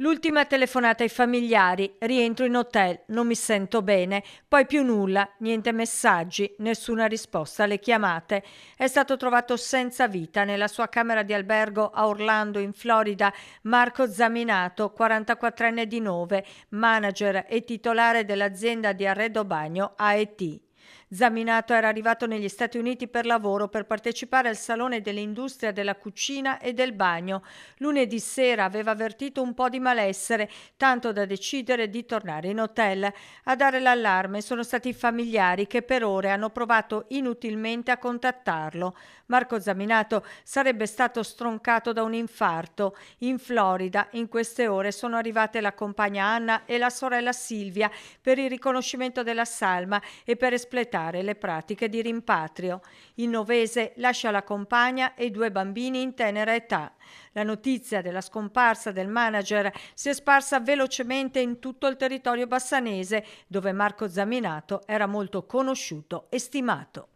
L'ultima telefonata ai familiari, rientro in hotel, non mi sento bene, poi più nulla, niente messaggi, nessuna risposta alle chiamate. È stato trovato senza vita nella sua camera di albergo a Orlando, in Florida, Marco Zaminato, 44enne di Nove, manager e titolare dell'azienda di arredo bagno AET. Zaminato era arrivato negli Stati Uniti per lavoro per partecipare al Salone dell'Industria della Cucina e del Bagno. Lunedì sera aveva avvertito un po' di malessere, tanto da decidere di tornare in hotel. A dare l'allarme sono stati i familiari che per ore hanno provato inutilmente a contattarlo. Marco Zaminato sarebbe stato stroncato da un infarto. In Florida in queste ore sono arrivate la compagna Anna e la sorella Silvia per il riconoscimento della salma e per espletare le pratiche di rimpatrio. Il novese lascia la compagna e i due bambini in tenera età. La notizia della scomparsa del manager si è sparsa velocemente in tutto il territorio bassanese, dove Marco Zaminato era molto conosciuto e stimato.